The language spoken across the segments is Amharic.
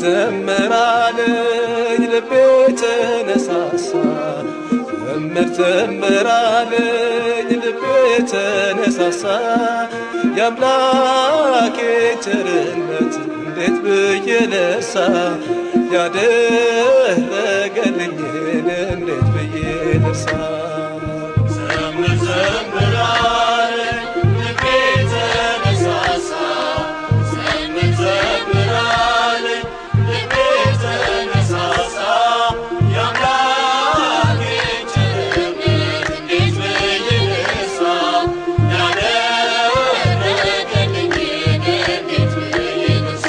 ዘምር አለኝ ልቤ ተነሳሳ። ዘምር አለኝ ልቤ ተነሳሳ። የአምላኬ ቸርነት እንዴት ብዬ ልርሳ? ያደረገልኝን እንዴት ብዬ ልርሳ? ዘምር አለኝ ልቤ ተነሳሳ። ዘምር አለኝ ልቤ ተነሳሳ። የአምላኬ ቸርነት እንዴት ብዬ ልርሳ? ያደረገልኝን እንዴት ብዬ ልርሳ?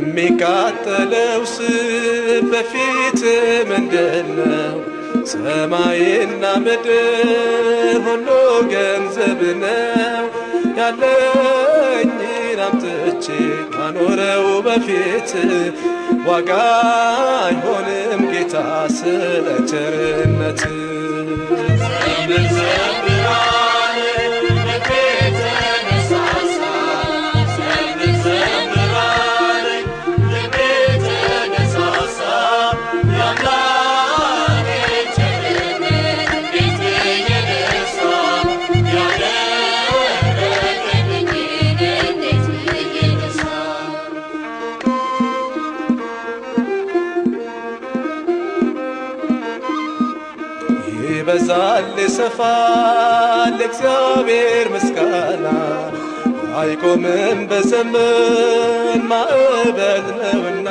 የሚቃጠለው ስብ በፊት ምንድነው? ሰማይና ምድር ሁሉ ገንዘብ ነው። ያለኝን አምጥቼ አኖረው በፊት ዋጋ አይሆንም ጌታ ስለ ቸርነት። ይበዛል ይሰፋል እግዚአብሔር ምስጋና። አይቆምም በዘመን ማዕበል ነውና።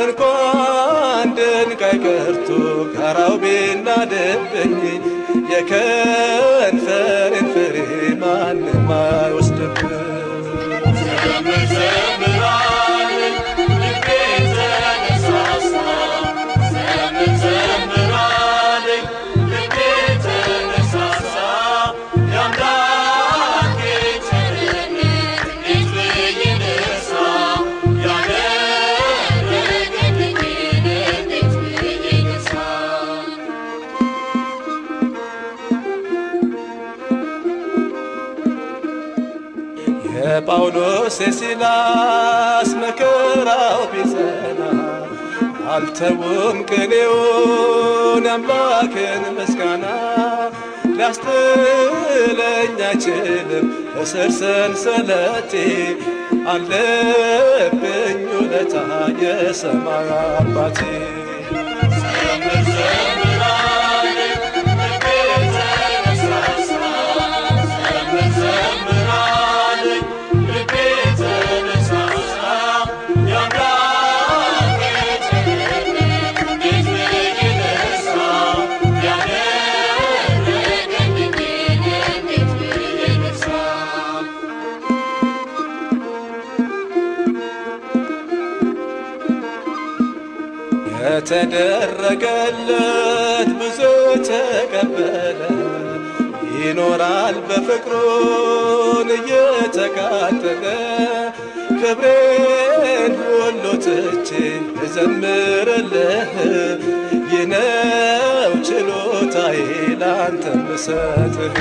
እንኳን ድንጋይ ቀርቶ ጋራው ቢናድብኝ የከንፈሬን ፍሬ ማንም አይወስድብኝ። የጳውሎስ የሲላስ መከራው ቢጸና አልተውም ቅኔውን የአምላክን ምስጋና። ሊያስጥለኝ አይችልም እስር ሰንሰለቴ አለብኝ ውለታ የሰማይ አባቴ። የተደረገለት ብዙ ተቀበለ። ይኖራል በፍቅሩን እየተቃጠለ። ክብሬን ሁሉ ትቼ ልዘምርልህ። ይህ ነው ችሎታዬ ላንተ ምሰጥህ።